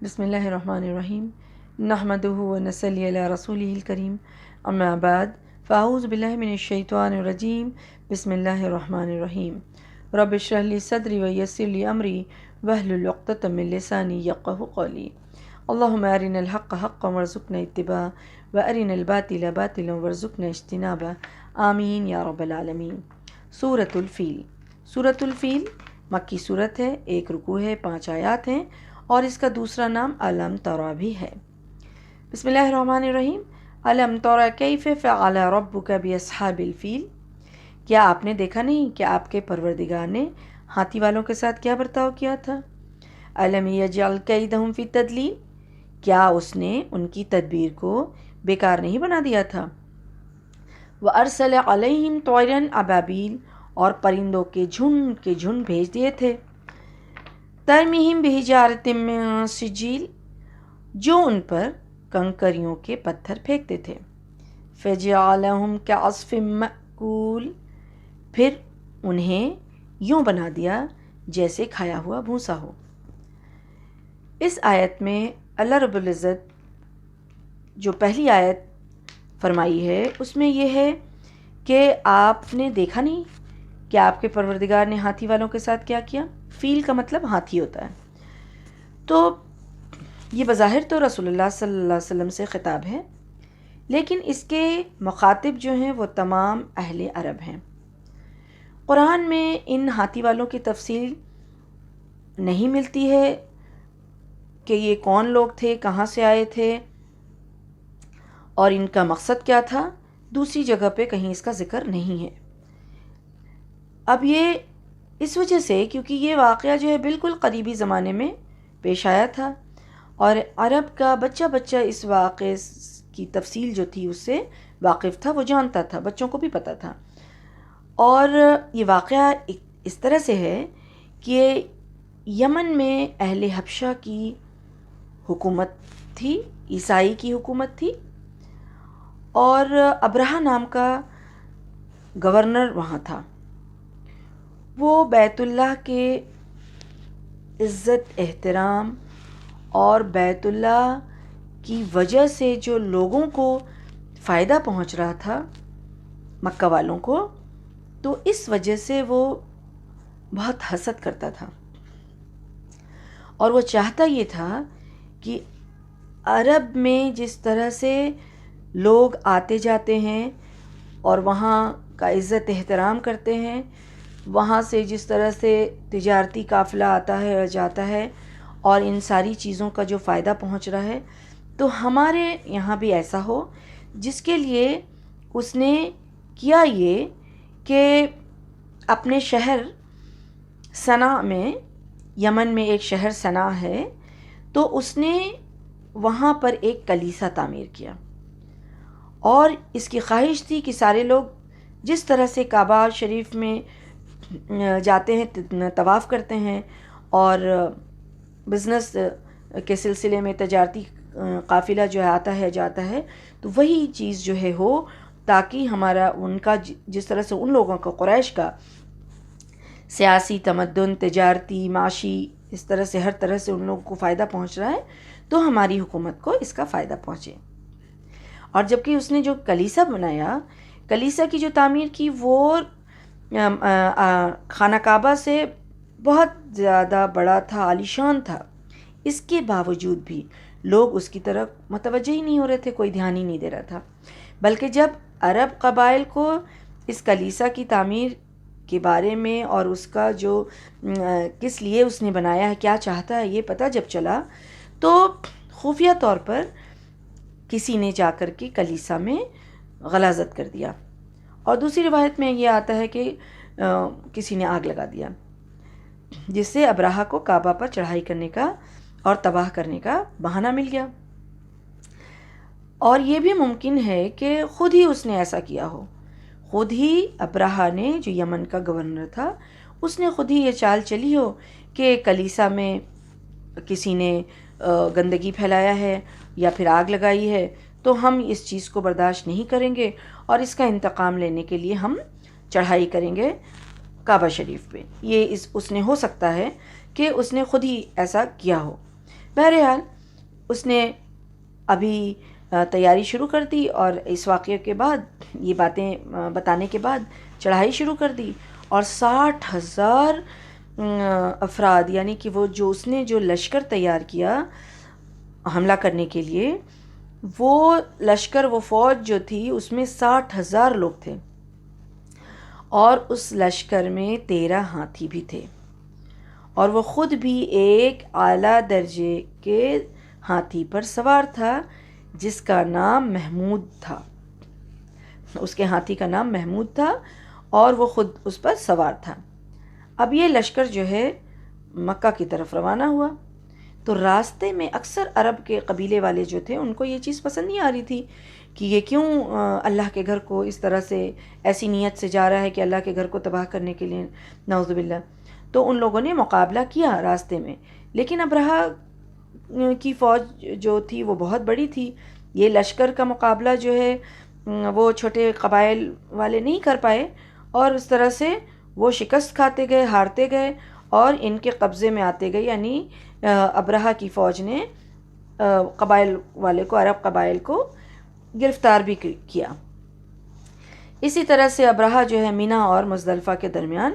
بسم اللہ الرحمن الرحیم نحمدہ و نصلی علی رسولہ الکریم اما بعد فاعوذ باللہ من الشیطان الرجیم بسم اللہ الرحمن الرحیم رب اشرح لی صدری ویسر لی امری واحلل عقدۃ من لسانی یفقہوا قولی اللہم ارنا الحق حقا وارزقنا اتباعہ وارنا الباطل باطلا وارزقنا اجتنابہ آمین یا رب العالمین۔ سورۃ الفیل۔ سورۃ الفیل مکی صورت ہے، 1 رکوع ہے، 5 آیات ہیں، اور اس کا دوسرا نام الم تری بھی ہے۔ بسم اللہ الرحمن الرحیم۔ الم تری کیف فعل ربک باصحاب الفیل۔ کیا آپ نے دیکھا نہیں کہ آپ کے پروردگار نے ہاتھی والوں کے ساتھ کیا برتاؤ کیا تھا؟ الم یجعل کیدہم فی تدلیل۔ کیا اس نے ان کی تدبیر کو بیکار نہیں بنا دیا تھا؟ وارسل علیہم طیرا ابابیل، اور پرندوں کے جھنڈ بھیج دیے تھے۔ ترمیہم بحجارۃ من سجیل، جو ان پر کنکریوں کے پتھر پھینکتے تھے۔ فجعلہم کعصف مأکول، پھر انہیں یوں بنا دیا جیسے کھایا ہوا بھوسا ہو۔ اس آیت میں اللہ رب العزت جو پہلی آیت فرمائی ہے اس میں یہ ہے کہ آپ نے دیکھا نہیں کہ آپ کے پروردگار نے ہاتھی والوں کے ساتھ کیا کیا۔ فیل کا مطلب ہاتھی ہوتا ہے، تو یہ بظاہر تو رسول اللہ صلی اللہ علیہ وسلم سے خطاب ہے، لیکن اس کے مخاطب جو ہیں وہ تمام اہل عرب ہیں۔ قرآن میں ان ہاتھی والوں کی تفصیل نہیں ملتی ہے کہ یہ کون لوگ تھے، کہاں سے آئے تھے اور ان کا مقصد کیا تھا۔ دوسری جگہ پہ کہیں اس کا ذکر نہیں ہے۔ اب یہ اس وجہ سے کیونکہ یہ واقعہ جو ہے بالکل قریبی زمانے میں پیش آیا تھا، اور عرب کا بچہ بچہ اس واقعے کی تفصیل جو تھی اس سے واقف تھا، وہ جانتا تھا، بچوں کو بھی پتہ تھا۔ اور یہ واقعہ اس طرح سے ہے کہ یمن میں اہل حبشہ کی حکومت تھی، عیسائی کی حکومت تھی، اور ابرہہ نام کا گورنر وہاں تھا۔ وہ بیت اللہ کے عزت احترام اور بیت اللہ کی وجہ سے جو لوگوں کو فائدہ پہنچ رہا تھا، مکہ والوں کو، تو اس وجہ سے وہ بہت حسد کرتا تھا، اور وہ چاہتا یہ تھا کہ عرب میں جس طرح سے لوگ آتے جاتے ہیں اور وہاں کا عزت احترام کرتے ہیں، وہاں سے جس طرح سے تجارتی قافلہ آتا ہے اور جاتا ہے، اور ان ساری چیزوں کا جو فائدہ پہنچ رہا ہے، تو ہمارے یہاں بھی ایسا ہو، جس کے لیے اس نے کیا یہ کہ اپنے شہر صنعاء میں، یمن میں ایک شہر صنعاء ہے، تو اس نے وہاں پر ایک کلیسا تعمیر کیا، اور اس کی خواہش تھی کہ سارے لوگ جس طرح سے کعبہ شریف میں جاتے ہیں، طواف کرتے ہیں، اور بزنس کے سلسلے میں تجارتی قافلہ جو آتا ہے جاتا ہے، تو وہی چیز جو ہے ہو، تاکہ ہمارا ان کا جس طرح سے ان لوگوں کا، قریش کا سیاسی تمدن، تجارتی، معاشی، اس طرح سے ہر طرح سے ان لوگوں کو فائدہ پہنچ رہا ہے، تو ہماری حکومت کو اس کا فائدہ پہنچے۔ اور جبکہ اس نے جو کلیسا بنایا، کلیسا کی جو تعمیر کی، وہ خانہ کعبہ سے بہت زیادہ بڑا تھا، عالیشان تھا، اس کے باوجود بھی لوگ اس کی طرف متوجہ ہی نہیں ہو رہے تھے، کوئی دھیان ہی نہیں دے رہا تھا۔ بلکہ جب عرب قبائل کو اس کلیسا کی تعمیر کے بارے میں اور اس کا جو کس لیے اس نے بنایا ہے، کیا چاہتا ہے، یہ پتہ جب چلا، تو خفیہ طور پر کسی نے جا کر کے کلیسا میں غلاظت کر دیا، اور دوسری روایت میں یہ آتا ہے کہ کسی نے آگ لگا دیا، جس سے ابرہہ کو کعبہ پر چڑھائی کرنے کا اور تباہ کرنے کا بہانہ مل گیا۔ اور یہ بھی ممکن ہے کہ خود ہی اس نے ایسا کیا ہو، خود ہی ابرہہ نے، جو یمن کا گورنر تھا، اس نے خود ہی یہ چال چلی ہو کہ کلیسا میں کسی نے گندگی پھیلایا ہے یا پھر آگ لگائی ہے، تو ہم اس چیز کو برداشت نہیں کریں گے، اور اس کا انتقام لینے کے لیے ہم چڑھائی کریں گے کعبہ شریف پہ۔ یہ اس نے ہو سکتا ہے کہ اس نے خود ہی ایسا کیا ہو۔ بہرحال اس نے ابھی تیاری شروع کر دی، اور اس واقعے کے بعد یہ باتیں بتانے کے بعد چڑھائی شروع کر دی، اور 60,000 افراد، یعنی کہ وہ جو اس نے جو لشکر تیار کیا حملہ کرنے کے لیے، وہ لشکر، وہ فوج جو تھی اس میں 60,000 لوگ تھے، اور اس لشکر میں 13 ہاتھی بھی تھے، اور وہ خود بھی ایک اعلیٰ درجے کے ہاتھی پر سوار تھا جس کا نام محمود تھا۔ اس کے ہاتھی کا نام محمود تھا اور وہ خود اس پر سوار تھا۔ اب یہ لشکر جو ہے مکہ کی طرف روانہ ہوا، تو راستے میں اکثر عرب کے قبیلے والے جو تھے ان کو یہ چیز پسند نہیں آ رہی تھی کہ یہ کیوں اللہ کے گھر کو اس طرح سے ایسی نیت سے جا رہا ہے کہ اللہ کے گھر کو تباہ کرنے کے لیے، نعوذ باللہ۔ تو ان لوگوں نے مقابلہ کیا راستے میں، لیکن ابرہہ کی فوج جو تھی وہ بہت بڑی تھی، یہ لشکر کا مقابلہ جو ہے وہ چھوٹے قبائل والے نہیں کر پائے، اور اس طرح سے وہ شکست کھاتے گئے، ہارتے گئے، اور ان کے قبضے میں آتے گئے، یعنی ابرہہ کی فوج نے قبائل والے کو، عرب قبائل کو گرفتار بھی کیا۔ اسی طرح سے ابرہہ جو ہے مینا اور مزدلفہ کے درمیان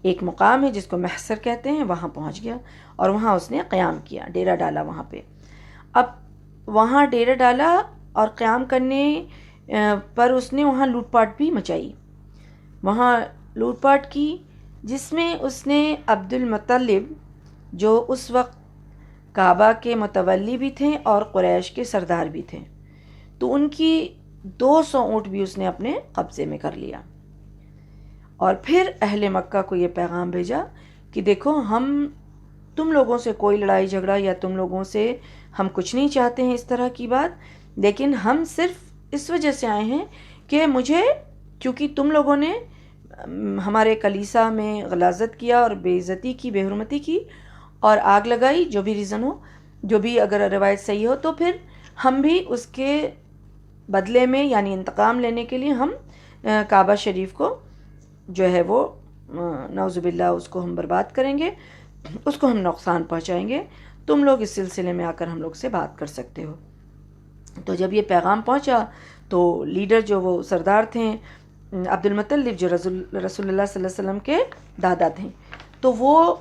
ایک مقام ہے جس کو محصر کہتے ہیں، وہاں پہنچ گیا، اور وہاں اس نے قیام کیا، ڈیرہ ڈالا وہاں پہ۔ اب وہاں ڈیرہ ڈالا اور قیام کرنے پر اس نے وہاں لوٹ پاٹ بھی مچائی، وہاں لوٹ پاٹ کی، جس میں اس نے عبد المطلب جو اس وقت کعبہ کے متولی بھی تھے اور قریش کے سردار بھی تھے، تو ان کی 200 اونٹ بھی اس نے اپنے قبضے میں کر لیا، اور پھر اہل مکہ کو یہ پیغام بھیجا کہ دیکھو، ہم تم لوگوں سے کوئی لڑائی جھگڑا یا تم لوگوں سے ہم کچھ نہیں چاہتے ہیں اس طرح کی بات، لیکن ہم صرف اس وجہ سے آئے ہیں کہ کیونکہ تم لوگوں نے ہمارے کلیسا میں غلاظت کیا اور بے عزتی کی، بے حرمتی کی اور آگ لگائی، جو بھی ریزن ہو، جو بھی اگر روایت صحیح ہو، تو پھر ہم بھی اس کے بدلے میں، یعنی انتقام لینے کے لیے ہم کعبہ شریف کو جو ہے وہ نعوذ باللہ اس کو ہم برباد کریں گے، اس کو ہم نقصان پہنچائیں گے، تم لوگ اس سلسلے میں آ کر ہم لوگ سے بات کر سکتے ہو۔ تو جب یہ پیغام پہنچا تو لیڈر جو وہ سردار تھے عبد المطلب، جو رسول اللہ صلی اللہ علیہ وسلم کے دادا تھے، تو وہ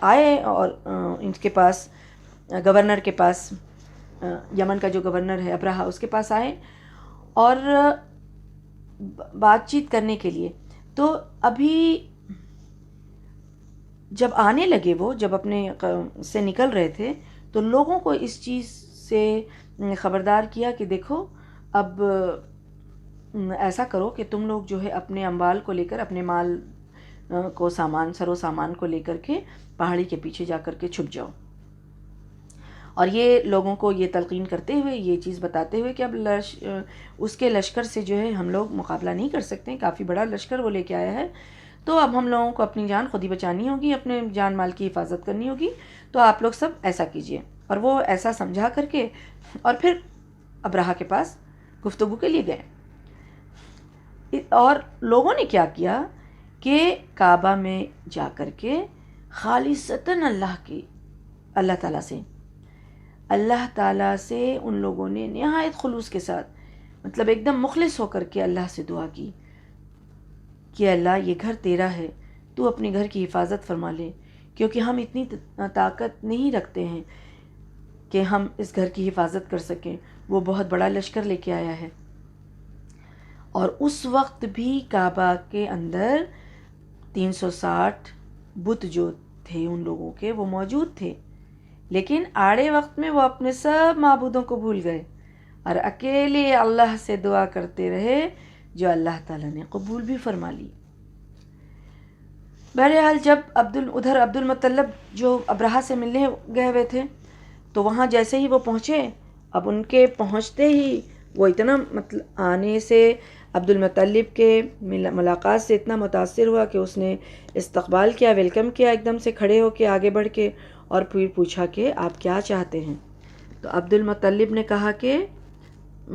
آئے اور ان کے پاس، گورنر کے پاس، یمن کا جو گورنر ہے ابرہہ، اس کے پاس آئے اور بات چیت کرنے کے لیے۔ تو ابھی جب آنے لگے، وہ جب اپنے سے نکل رہے تھے، تو لوگوں کو اس چیز سے خبردار کیا کہ دیکھو، اب ایسا کرو کہ تم لوگ جو ہے اپنے اموال کو لے کر، اپنے مال کو، سر و سامان کو لے کر کے پہاڑی کے پیچھے جا کر کے چھپ جاؤ، اور یہ لوگوں کو یہ تلقین کرتے ہوئے، یہ چیز بتاتے ہوئے کہ اب اس کے لشکر سے جو ہے ہم لوگ مقابلہ نہیں کر سکتے، کافی بڑا لشکر وہ لے کے آیا ہے، تو اب ہم لوگوں کو اپنی جان خود ہی بچانی ہوگی، اپنے جان مال کی حفاظت کرنی ہوگی، تو آپ لوگ سب ایسا کیجئے۔ اور وہ ایسا سمجھا کر کے اور پھر ابرہہ کے پاس گفتگو کے لیے گئے، اور لوگوں نے کیا کیا کہ کعبہ میں جا کر کے خالصتاً اللہ تعالیٰ سے ان لوگوں نے نہایت خلوص کے ساتھ، مطلب ایک دم مخلص ہو کر کے اللہ سے دعا کی کہ اللہ، یہ گھر تیرا ہے، تو اپنے گھر کی حفاظت فرما لے، کیونکہ ہم اتنی طاقت نہیں رکھتے ہیں کہ ہم اس گھر کی حفاظت کر سکیں، وہ بہت بڑا لشکر لے کے آیا ہے۔ اور اس وقت بھی کعبہ کے اندر 360 بت جو تھے ان لوگوں کے، وہ موجود تھے، لیکن آڑے وقت میں وہ اپنے سب معبودوں کو بھول گئے اور اکیلے اللہ سے دعا کرتے رہے، جو اللہ تعالیٰ نے قبول بھی فرما لی۔ بہرحال جب ادھر عبد المطلب جو ابرہہ سے ملنے گئے ہوئے تھے، تو وہاں جیسے ہی وہ پہنچے، اب ان کے پہنچتے ہی وہ اتنا آنے سے، عبد المطلب کے ملاقات سے اتنا متاثر ہوا کہ اس نے استقبال کیا، ویلکم کیا، ایک دم سے کھڑے ہو کے آگے بڑھ کے، اور پھر پوچھا کہ آپ کیا چاہتے ہیں؟ تو عبد المطلب نے کہا کہ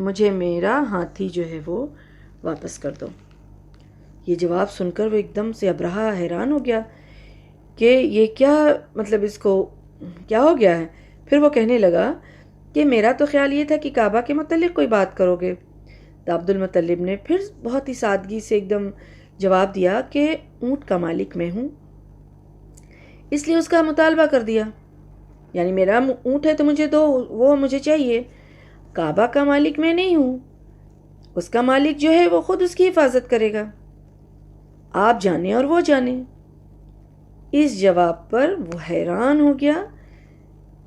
مجھے میرا ہاتھی جو ہے وہ واپس کر دو۔ یہ جواب سن کر وہ ایک دم سے ابرہہ حیران ہو گیا کہ یہ کیا، مطلب اس کو کیا ہو گیا ہے؟ پھر وہ کہنے لگا کہ میرا تو خیال یہ تھا کہ کعبہ کے متعلق کوئی بات کرو گے۔ تو عبد المطلب نے پھر بہت ہی سادگی سے ایک دم جواب دیا کہ اونٹ کا مالک میں ہوں، اس لیے اس کا مطالبہ کر دیا، یعنی میرا اونٹ ہے تو مجھے دو، وہ مجھے چاہیے۔ کعبہ کا مالک میں نہیں ہوں، اس کا مالک جو ہے وہ خود اس کی حفاظت کرے گا، آپ جانیں اور وہ جانیں۔ اس جواب پر وہ حیران ہو گیا۔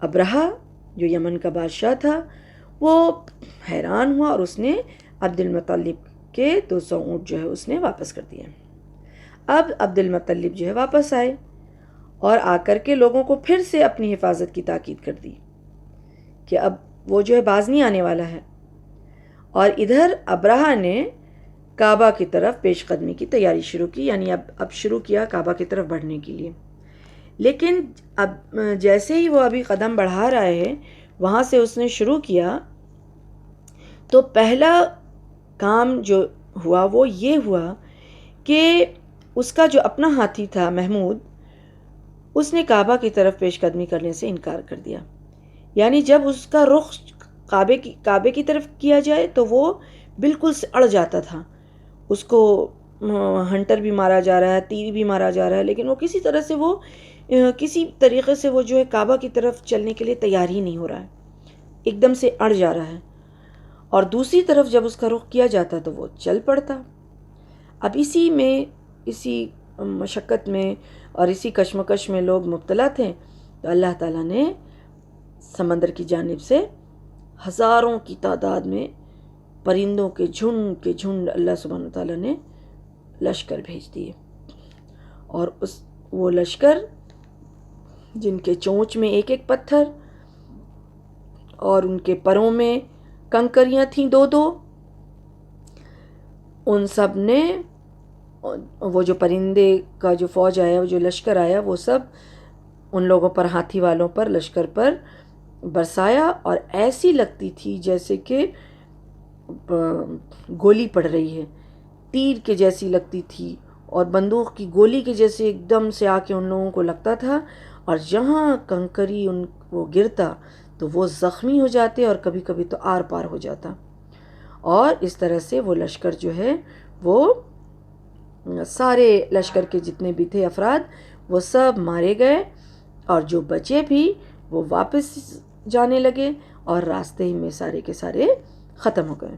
ابرہہ جو یمن کا بادشاہ تھا وہ حیران ہوا اور اس نے عبد المطلب کے 200 اونٹ جو ہے اس نے واپس کر دیے۔ اب عبد المطلب جو ہے واپس آئے اور آ کر کے لوگوں کو پھر سے اپنی حفاظت کی تاکید کر دی کہ اب وہ جو ہے باز نہیں آنے والا ہے، اور ادھر ابرہہ نے کعبہ کی طرف پیش قدمی کی تیاری شروع کی، یعنی اب شروع کیا کعبہ کی طرف بڑھنے کے لیے۔ لیکن اب جیسے ہی وہ ابھی قدم بڑھا رہا ہے وہاں سے اس نے شروع کیا، تو پہلا کام جو ہوا وہ یہ ہوا کہ اس کا جو اپنا ہاتھی تھا محمود، اس نے کعبہ کی طرف پیش قدمی کرنے سے انکار کر دیا۔ یعنی جب اس کا رخ کعبے کی طرف کیا جائے تو وہ بالکل سے اڑ جاتا تھا، اس کو ہنٹر بھی مارا جا رہا ہے، تیر بھی مارا جا رہا ہے، لیکن وہ کسی طریقے سے وہ جو ہے کعبہ کی طرف چلنے کے لیے تیار ہی نہیں ہو رہا ہے، ایک دم سے اڑ جا رہا ہے۔ اور دوسری طرف جب اس کا رخ کیا جاتا تو وہ چل پڑتا۔ اب اسی مشقت میں اور اسی کشمکش میں لوگ مبتلا تھے، تو اللہ تعالیٰ نے سمندر کی جانب سے ہزاروں کی تعداد میں پرندوں کے جھنڈ اللہ سبحانہ وتعالیٰ نے لشکر بھیج دیے، اور وہ لشکر جن کے چونچ میں ایک ایک پتھر اور ان کے پروں میں کنکریاں تھیں 2 ان سب نے وہ جو پرندے کا جو فوج آیا، وہ جو لشکر آیا، وہ سب ان لوگوں پر، ہاتھی والوں پر، لشکر پر برسایا، اور ایسی لگتی تھی جیسے کہ گولی پڑ رہی ہے، تیر کے جیسی لگتی تھی اور بندوق کی گولی کے جیسے ایک دم سے آ کے ان لوگوں کو لگتا تھا، اور جہاں کنکری وہ گرتا تو وہ زخمی ہو جاتے اور کبھی کبھی تو آر پار ہو جاتا، اور اس طرح سے وہ لشکر جو ہے وہ سارے لشکر کے جتنے بھی تھے افراد وہ سب مارے گئے، اور جو بچے بھی وہ واپس جانے لگے اور راستے ہی میں سارے کے سارے ختم ہو گئے۔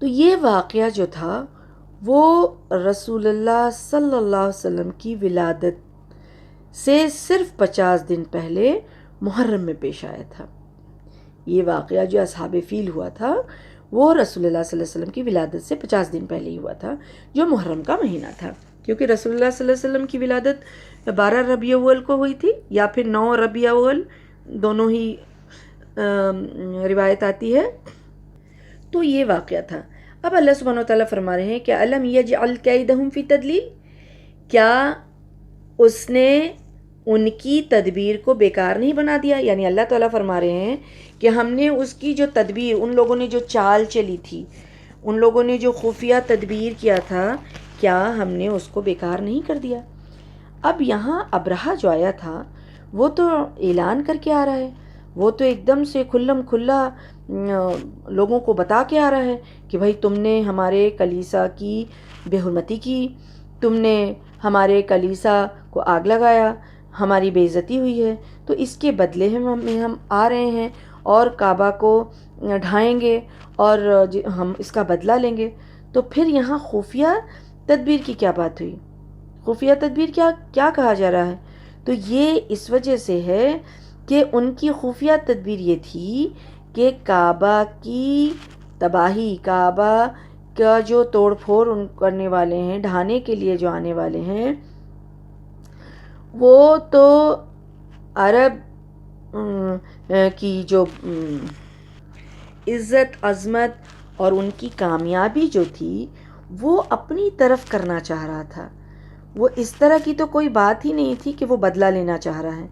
تو یہ واقعہ جو تھا وہ رسول اللہ صلی اللہ علیہ وسلم کی ولادت سے صرف 50 دن پہلے محرم میں پیش آیا تھا۔ یہ واقعہ جو اصحاب فیل ہوا تھا وہ رسول اللہ صلی اللہ علیہ وسلم کی ولادت سے 50 دن پہلے ہی ہوا تھا، جو محرم کا مہینہ تھا، کیونکہ رسول اللہ صلی اللہ علیہ وسلم کی ولادت 12 ربیع الاول کو ہوئی تھی یا پھر 9 ربیع الاول، دونوں ہی روایت آتی ہے۔ تو یہ واقعہ تھا۔ اب اللہ سبحانہ وتعالیٰ فرما رہے ہیں کہ الم یجعل کیدہم فی تدلیل، کیا اس نے ان کی تدبیر کو بیکار نہیں بنا دیا؟ یعنی اللہ تعالیٰ فرما رہے ہیں کہ ہم نے اس کی جو تدبیر، ان لوگوں نے جو چال چلی تھی، ان لوگوں نے جو خفیہ تدبیر کیا تھا، کیا ہم نے اس کو بیکار نہیں کر دیا؟ اب یہاں ابرہہ جو آیا تھا وہ تو اعلان کر کے آ رہا ہے، وہ تو ایک دم سے کھلم کھلا لوگوں کو بتا کے آ رہا ہے کہ بھائی تم نے ہمارے کلیسا کی بے حرمتی کی، تم نے ہمارے کلیسا کو آگ لگایا، ہماری بے عزتی ہوئی ہے، تو اس کے بدلے میں ہم آ رہے ہیں اور کعبہ کو ڈھائیں گے اور ہم اس کا بدلہ لیں گے۔ تو پھر یہاں خفیہ تدبیر کی کیا بات ہوئی؟ خفیہ تدبیر کیا کہا جا رہا ہے؟ تو یہ اس وجہ سے ہے کہ ان کی خفیہ تدبیر یہ تھی کہ کعبہ کی تباہی، کعبہ کا جو توڑ پھوڑ کرنے والے ہیں، ڈھانے کے لیے جو آنے والے ہیں، وہ تو عرب کی جو عزت، عظمت اور ان کی کامیابی جو تھی وہ اپنی طرف کرنا چاہ رہا تھا۔ وہ اس طرح کی تو کوئی بات ہی نہیں تھی کہ وہ بدلہ لینا چاہ رہا ہے۔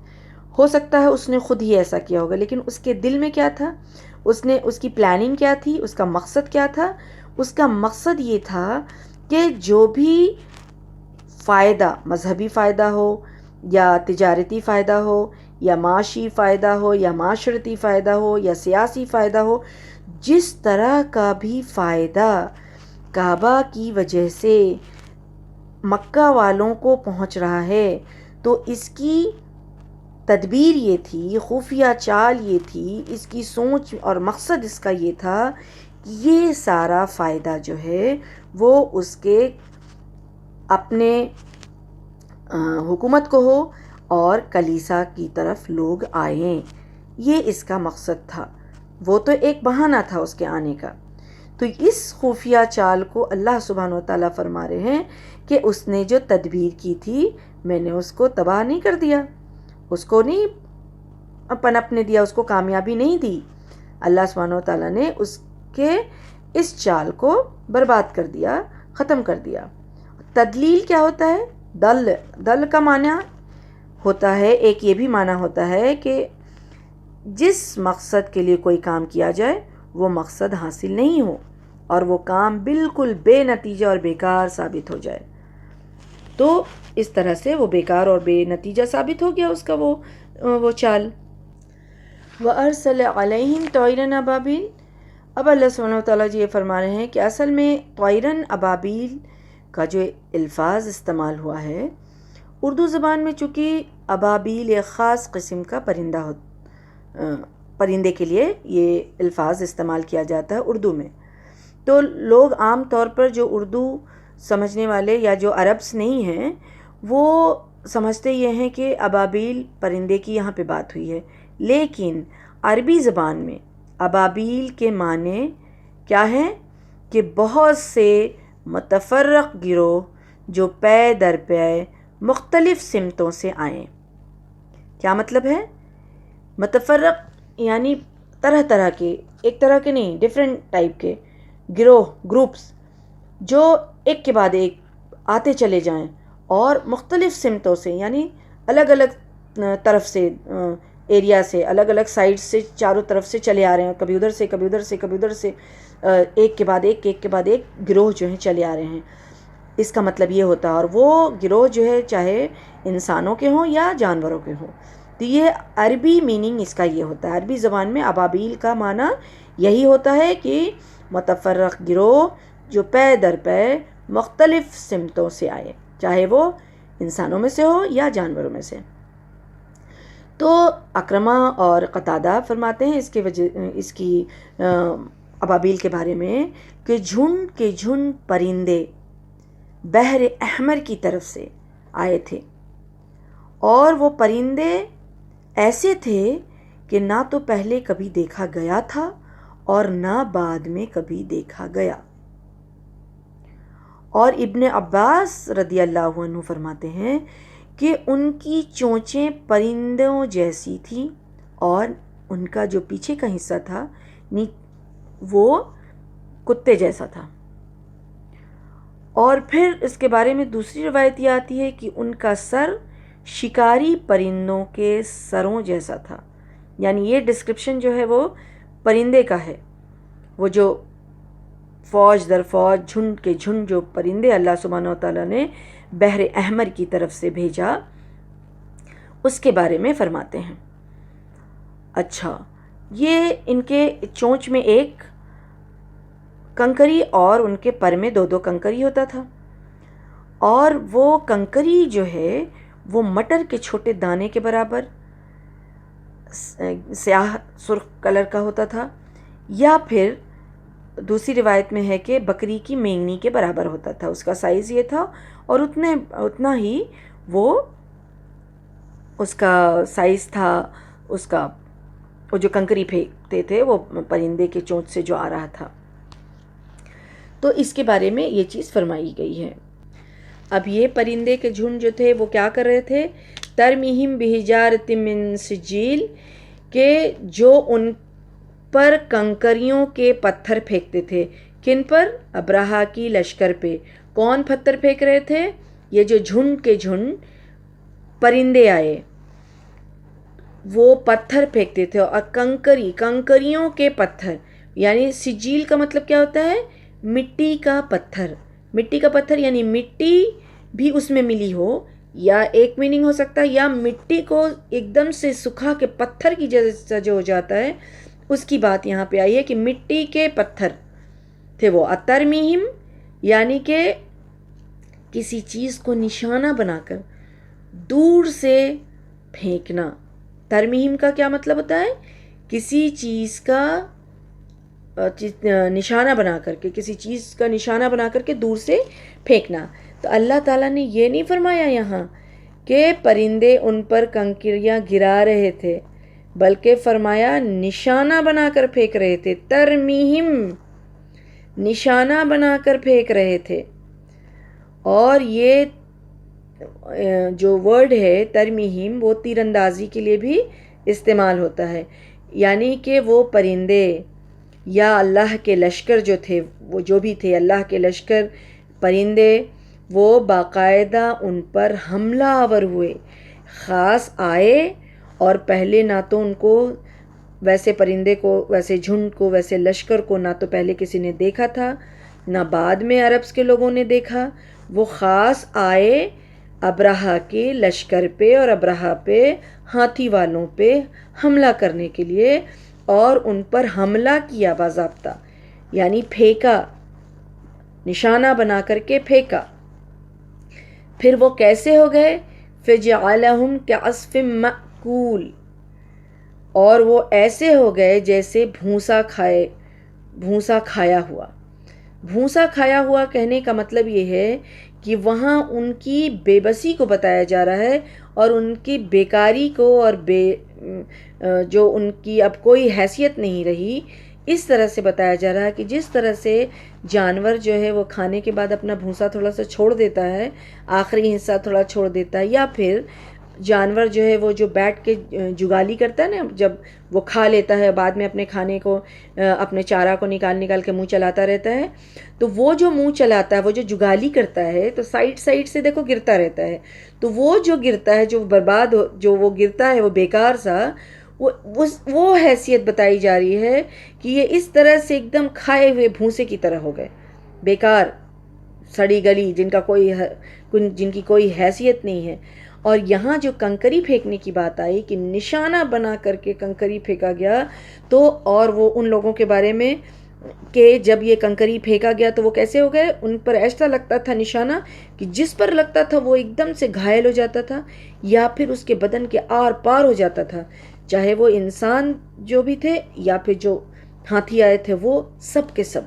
ہو سکتا ہے اس نے خود ہی ایسا کیا ہوگا، لیکن اس کے دل میں کیا تھا، اس کی پلاننگ کیا تھی، اس کا مقصد کیا تھا؟ اس کا مقصد یہ تھا کہ جو بھی فائدہ، مذہبی فائدہ ہو یا تجارتی فائدہ ہو یا معاشی فائدہ ہو یا معاشرتی فائدہ ہو یا سیاسی فائدہ ہو، جس طرح کا بھی فائدہ کعبہ کی وجہ سے مکہ والوں کو پہنچ رہا ہے، تو اس کی تدبیر یہ تھی، خفیہ چال یہ تھی، اس کی سوچ اور مقصد اس کا یہ تھا کہ یہ سارا فائدہ جو ہے وہ اس کے اپنے حکومت کو ہو اور کلیسا کی طرف لوگ آئیں، یہ اس کا مقصد تھا۔ وہ تو ایک بہانہ تھا اس کے آنے کا۔ تو اس خفیہ چال کو اللہ سبحانہ و تعالیٰ فرما رہے ہیں کہ اس نے جو تدبیر کی تھی میں نے اس کو تباہ نہیں کر دیا، اس کو نہیں پنپنے دیا، اس کو کامیابی نہیں دی۔ اللہ سبحانہ و تعالیٰ نے اس کے اس چال کو برباد کر دیا، ختم کر دیا۔ تدلیل کیا ہوتا ہے؟ دل کا معنی ہوتا ہے، ایک یہ بھی معنی ہوتا ہے کہ جس مقصد کے لیے کوئی کام کیا جائے وہ مقصد حاصل نہیں ہو اور وہ کام بالکل بے نتیجہ اور بیکار ثابت ہو جائے، تو اس طرح سے وہ بیکار اور بے نتیجہ ثابت ہو گیا اس کا وہ چال۔ وَأَرْسَلَ عَلَيْهِمْ طَيْرًا أَبَابِيلَ۔ اب اللہ سبحانہ و تعالیٰ جی یہ فرما رہے ہیں کہ اصل میں طَيْرًا أَبَابِيل کا جو الفاظ استعمال ہوا ہے اردو زبان میں، چونکہ ابابیل ایک خاص قسم کا پرندے کے لیے یہ الفاظ استعمال کیا جاتا ہے اردو میں، تو لوگ عام طور پر جو اردو سمجھنے والے یا جو عربس نہیں ہیں وہ سمجھتے یہ ہیں کہ ابابیل پرندے کی یہاں پہ بات ہوئی ہے، لیکن عربی زبان میں ابابیل کے معنی کیا ہیں کہ بہت سے متفرق گروہ جو پے در پے مختلف سمتوں سے آئیں۔ کیا مطلب ہے؟ متفرق یعنی طرح طرح کے، ایک طرح کے نہیں، ڈیفرنٹ ٹائپ کے گروہ، گروپس جو ایک کے بعد ایک آتے چلے جائیں اور مختلف سمتوں سے، یعنی الگ الگ طرف سے، ایریا سے، الگ الگ سائڈ سے، چاروں طرف سے چلے آ رہے ہیں، کبھی ادھر سے کبھی ادھر سے کبھی ادھر سے، ایک کے بعد ایک گروہ جو ہیں چلے آ رہے ہیں۔ اس کا مطلب یہ ہوتا ہے، اور وہ گروہ جو ہے چاہے انسانوں کے ہوں یا جانوروں کے ہوں، تو یہ عربی میننگ اس کا یہ ہوتا ہے۔ عربی زبان میں ابابیل کا معنی یہی ہوتا ہے کہ متفرق گروہ جو پے در پے مختلف سمتوں سے آئے، چاہے وہ انسانوں میں سے ہو یا جانوروں میں سے۔ تو اکرمہ اور قتادہ فرماتے ہیں اس کی ابابیل کے بارے میں کہ جھنڈ کے جھنڈ پرندے بحر احمر کی طرف سے آئے تھے، اور وہ پرندے ایسے تھے کہ نہ تو پہلے کبھی دیکھا گیا تھا اور نہ بعد میں کبھی دیکھا گیا۔ اور ابن عباس رضی اللہ عنہ فرماتے ہیں کہ ان کی چونچیں پرندوں جیسی تھیں اور ان کا جو پیچھے کا حصہ تھا وہ کتے جیسا تھا۔ اور پھر اس کے بارے میں دوسری روایت یہ آتی ہے کہ ان کا سر شکاری پرندوں کے سروں جیسا تھا، یعنی یہ ڈسکرپشن جو ہے وہ پرندے کا ہے، وہ جو فوج در فوج، جھنڈ کے جھنڈ جو پرندے اللہ سبحانہ و تعالیٰ نے بحر احمر کی طرف سے بھیجا، اس کے بارے میں فرماتے ہیں۔ اچھا، یہ ان کے چونچ میں ایک کنکری اور ان کے پر میں 2 کنکری ہوتا تھا، اور وہ کنکری جو ہے وہ مٹر کے چھوٹے دانے کے برابر سیاہ سرخ کلر کا ہوتا تھا، یا پھر دوسری روایت میں ہے کہ بکری کی مینگنی کے برابر ہوتا تھا، اس کا سائز یہ تھا، اور اتنا ہی وہ اس کا سائز تھا، اس کا وہ جو کنکری پھینکتے تھے وہ پرندے کے چونچ سے جو آ رہا تھا۔ تو اس کے بارے میں یہ چیز فرمائی گئی ہے۔ اب یہ پرندے کے جھنڈ جو تھے وہ کیا کر رہے تھے؟ ترمیہم بحجارۃ من سجیل، کہ جو ان پر کنکریوں کے پتھر پھینکتے تھے۔ کن پر؟ ابرہہ کی لشکر پہ۔ کون پتھر پھینک رہے تھے؟ یہ جو جھنڈ کے جھنڈ پرندے آئے وہ پتھر پھینکتے تھے، اور کنکریوں کے پتھر، یعنی سجیل کا مطلب کیا ہوتا ہے؟ مٹی کا پتھر۔ مٹی کا پتھر یعنی مٹی بھی اس میں ملی ہو، یا ایک میننگ ہو سکتا ہے یا مٹی کو ایک دم سے سکھا کے پتھر کی جیسا جو ہو جاتا ہے اس کی بات یہاں پہ آئی ہے کہ مٹی کے پتھر تھے وہ. ترمیہم یعنی کہ کسی چیز کو نشانہ بنا کر دور سے پھینکنا. ترمیہم کا کیا مطلب ہوتا ہے؟ کسی چیز کا نشانہ بنا کر کے، کسی چیز کا نشانہ بنا کر کے دور سے پھینکنا. تو اللہ تعالیٰ نے یہ نہیں فرمایا یہاں کہ پرندے ان پر کنکریاں گرا رہے تھے، بلکہ فرمایا نشانہ بنا کر پھینک رہے تھے. ترمیہم نشانہ بنا کر پھینک رہے تھے. اور یہ جو ورڈ ہے ترمیہم وہ تیر اندازی کے لیے بھی استعمال ہوتا ہے، یعنی کہ وہ پرندے یا اللہ کے لشکر جو تھے، وہ جو بھی تھے اللہ کے لشکر پرندے، وہ باقاعدہ ان پر حملہ آور ہوئے. خاص آئے اور پہلے نہ تو ان کو ویسے پرندے کو، ویسے جھنڈ کو، ویسے لشکر کو نہ تو پہلے کسی نے دیکھا تھا نہ بعد میں عربس کے لوگوں نے دیکھا. وہ خاص آئے ابرہا کے لشکر پہ اور ابرہا پہ ہاتھی والوں پہ حملہ کرنے کے لیے، اور ان پر حملہ کیا باضابطہ، یعنی پھینکا، نشانہ بنا کر کے پھینکا. پھر وہ کیسے ہو گئے؟ فجعلہم کعصف مأکول، اور وہ ایسے ہو گئے جیسے بھونسا کھایا ہوا. بھونسا کھایا ہوا کہنے کا مطلب یہ ہے کہ وہاں ان کی بے بسی کو بتایا جا رہا ہے اور ان کی بیکاری کو، اور جو ان کی اب کوئی حیثیت نہیں رہی، اس طرح سے بتایا جا رہا ہے کہ جس طرح سے جانور جو ہے وہ کھانے کے بعد اپنا بھونسا تھوڑا سا چھوڑ دیتا ہے، آخری حصہ تھوڑا چھوڑ دیتا ہے، یا پھر جانور جو ہے وہ جو بیٹھ کے جگالی کرتا ہے نا، جب وہ کھا لیتا ہے بعد میں اپنے کھانے کو، اپنے چارہ کو نکال کے منہ چلاتا رہتا ہے، تو وہ جو منہ چلاتا ہے، وہ جو جگالی کرتا ہے تو سائڈ سے دیکھو گرتا رہتا ہے. تو وہ جو گرتا ہے، جو برباد جو وہ گرتا ہے، وہ بیکار سا، وہ حیثیت بتائی جا رہی ہے کہ یہ اس طرح سے ایک دم کھائے ہوئے بھونسے کی طرح ہو گئے، بیکار، سڑی گلی، جن کی کوئی حیثیت نہیں ہے. اور یہاں جو کنکری پھینکنے کی بات آئی کہ نشانہ بنا کر کے کنکری پھینکا گیا، تو اور وہ ان لوگوں کے بارے میں کہ جب یہ کنکری پھینکا گیا تو وہ کیسے ہو گئے، ان پر ایسا لگتا تھا نشانہ کہ جس پر لگتا تھا وہ ایک دم سے گھائل ہو جاتا تھا، یا پھر اس کے بدن کے آر پار ہو جاتا تھا، چاہے وہ انسان جو بھی تھے یا پھر جو ہاتھی آئے تھے، وہ سب کے سب.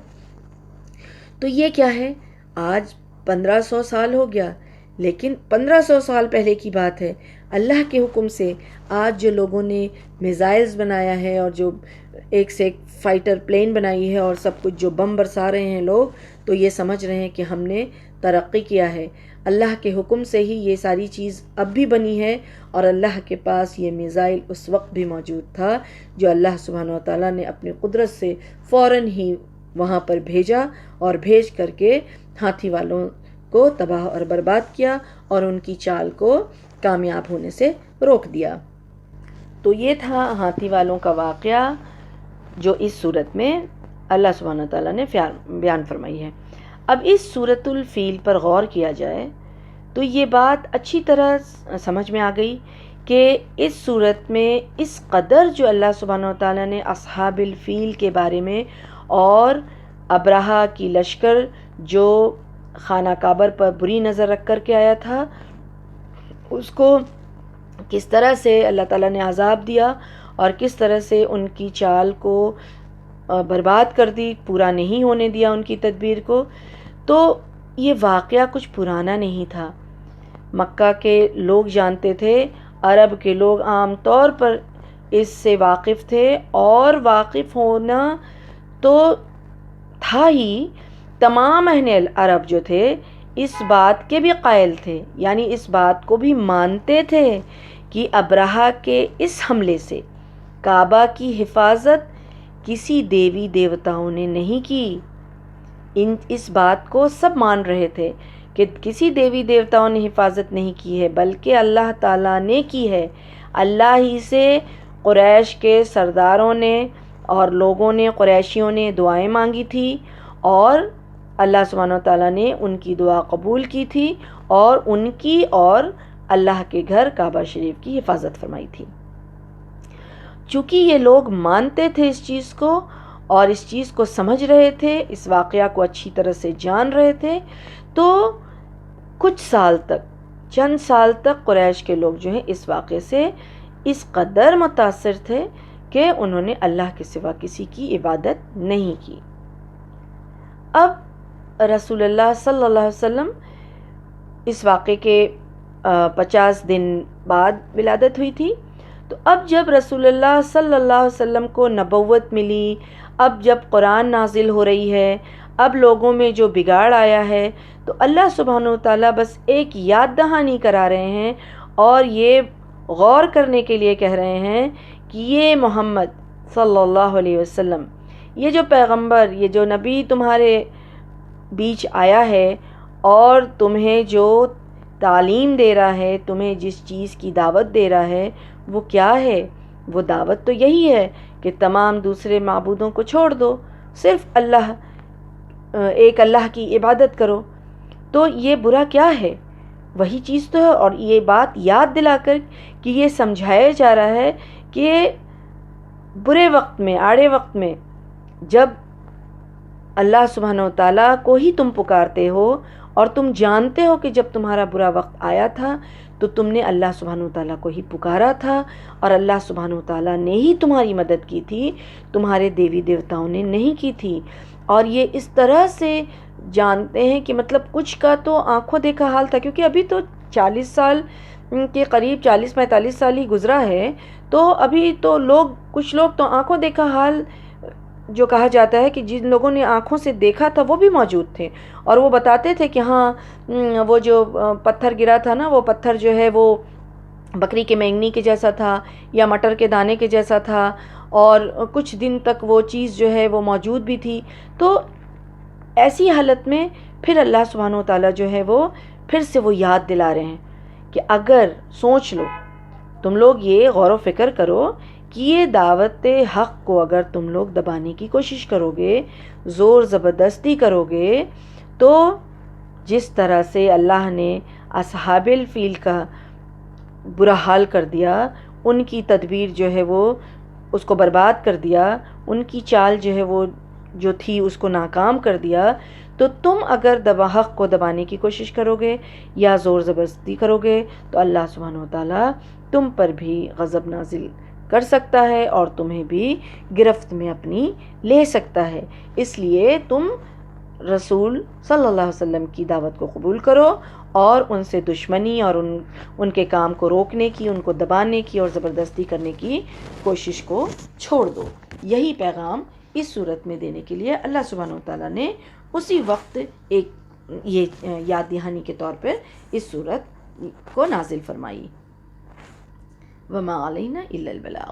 تو یہ کیا ہے؟ آج 1500 سال ہو گیا، لیکن 1500 سال پہلے کی بات ہے. اللہ کے حکم سے آج جو لوگوں نے میزائلز بنایا ہے اور جو ایک سے ایک فائٹر پلین بنائی ہے اور سب کچھ جو بم برسا رہے ہیں لوگ، تو یہ سمجھ رہے ہیں کہ ہم نے ترقی کیا ہے. اللہ کے حکم سے ہی یہ ساری چیز اب بھی بنی ہے، اور اللہ کے پاس یہ میزائل اس وقت بھی موجود تھا جو اللہ سبحانہ وتعالیٰ نے اپنی قدرت سے فوراً ہی وہاں پر بھیجا، اور بھیج کر کے ہاتھی والوں کو تباہ اور برباد کیا اور ان کی چال کو کامیاب ہونے سے روک دیا. تو یہ تھا ہاتھی والوں کا واقعہ جو اس صورت میں اللہ سبحانہ تعالیٰ نے بیان فرمائی ہے. اب اس سورۃ الفیل پر غور کیا جائے تو یہ بات اچھی طرح سمجھ میں آ گئی کہ اس صورت میں اس قدر جو اللہ سبحانہ تعالیٰ نے اصحاب الفیل کے بارے میں اور ابرہا کی لشکر جو خانہ کعبہ پر بری نظر رکھ کر کے آیا تھا، اس کو کس طرح سے اللہ تعالیٰ نے عذاب دیا اور کس طرح سے ان کی چال کو برباد کر دی، پورا نہیں ہونے دیا ان کی تدبیر کو. تو یہ واقعہ کچھ پرانا نہیں تھا. مکہ کے لوگ جانتے تھے، عرب کے لوگ عام طور پر اس سے واقف تھے، اور واقف ہونا تو تھا ہی. تمام اہل عرب جو تھے اس بات کے بھی قائل تھے، یعنی اس بات کو بھی مانتے تھے کہ ابرہا کے اس حملے سے کعبہ کی حفاظت کسی دیوی دیوتاؤں نے نہیں کی. اس بات کو سب مان رہے تھے کہ کسی دیوی دیوتاؤں نے حفاظت نہیں کی ہے، بلکہ اللہ تعالیٰ نے کی ہے. اللہ ہی سے قریش کے سرداروں نے اور لوگوں نے، قریشیوں نے دعائیں مانگی تھی، اور اللہ سبحانہ وتعالیٰ نے ان کی دعا قبول کی تھی، اور ان کی اور اللہ کے گھر کعبہ شریف کی حفاظت فرمائی تھی۔ چونکہ یہ لوگ مانتے تھے اس چیز کو اور اس چیز کو سمجھ رہے تھے، اس واقعہ کو اچھی طرح سے جان رہے تھے، تو کچھ سال تک، چند سال تک قریش کے لوگ جو ہیں اس واقعے سے اس قدر متاثر تھے کہ انہوں نے اللہ کے سوا کسی کی عبادت نہیں کی۔ اب رسول اللہ صلی اللہ علیہ وسلم اس واقعے کے 50 دن بعد ولادت ہوئی تھی، تو اب جب رسول اللہ صلی اللہ علیہ وسلم کو نبوت ملی، اب جب قرآن نازل ہو رہی ہے، اب لوگوں میں جو بگاڑ آیا ہے، تو اللہ سبحانہ وتعالیٰ بس ایک یاد دہانی کرا رہے ہیں اور یہ غور کرنے کے لیے کہہ رہے ہیں کہ یہ محمد صلی اللہ علیہ وسلم، یہ جو پیغمبر، یہ جو نبی تمہارے بیچ آیا ہے اور تمہیں جو تعلیم دے رہا ہے، تمہیں جس چیز کی دعوت دے رہا ہے، وہ کیا ہے؟ وہ دعوت تو یہی ہے کہ تمام دوسرے معبودوں کو چھوڑ دو، صرف ایک اللہ کی عبادت کرو۔ تو یہ برا کیا ہے؟ وہی چیز تو ہے، اور یہ بات یاد دلا کر کہ یہ سمجھایا جا رہا ہے کہ برے وقت میں، آڑے وقت میں، جب اللہ سبحانہ وتعالیٰ کو ہی تم پکارتے ہو اور تم جانتے ہو کہ جب تمہارا برا وقت آیا تھا تو تم نے اللہ سبحانہ وتعالیٰ کو ہی پکارا تھا اور اللہ سبحانہ وتعالیٰ نے ہی تمہاری مدد کی تھی، تمہارے دیوی دیوتاؤں نے نہیں کی تھی۔ اور یہ اس طرح سے جانتے ہیں کہ مطلب کچھ کا تو آنکھوں دیکھا حال تھا، کیونکہ ابھی تو 40 سال کے قریب، 40-45 سال ہی گزرا ہے، تو ابھی تو کچھ لوگ تو آنکھوں دیکھا حال جو کہا جاتا ہے کہ جن لوگوں نے آنکھوں سے دیکھا تھا وہ بھی موجود تھے، اور وہ بتاتے تھے کہ ہاں وہ جو پتھر گرا تھا نا، وہ پتھر جو ہے وہ بکری کے مینگنی کے جیسا تھا یا مٹر کے دانے کے جیسا تھا، اور کچھ دن تک وہ چیز جو ہے وہ موجود بھی تھی۔ تو ایسی حالت میں پھر اللہ سبحانہ وتعالیٰ جو ہے وہ پھر سے وہ یاد دلا رہے ہیں کہ اگر سوچ لو، تم لوگ یہ غور و فکر کرو کہ یہ دعوت حق کو اگر تم لوگ دبانے کی کوشش کرو گے، زور زبردستی کرو گے، تو جس طرح سے اللہ نے اصحاب الفیل کا برا حال کر دیا، ان کی تدبیر جو ہے وہ اس کو برباد کر دیا، ان کی چال جو ہے وہ جو تھی اس کو ناکام کر دیا، تو تم اگر حق کو دبانے کی کوشش کرو گے یا زور زبردستی کرو گے تو اللہ سبحانہ وتعالیٰ تم پر بھی غضب نازل کر سکتا ہے اور تمہیں بھی گرفت میں اپنی لے سکتا ہے۔ اس لیے تم رسول صلی اللہ علیہ وسلم کی دعوت کو قبول کرو اور ان سے دشمنی اور ان کے کام کو روکنے کی، ان کو دبانے کی اور زبردستی کرنے کی کوشش کو چھوڑ دو۔ یہی پیغام اس صورت میں دینے کے لیے اللہ سبحانہ وتعالیٰ نے اسی وقت ایک یہ یاد دہانی کے طور پر اس صورت کو نازل فرمائی۔ وما علینا الا البلاغ۔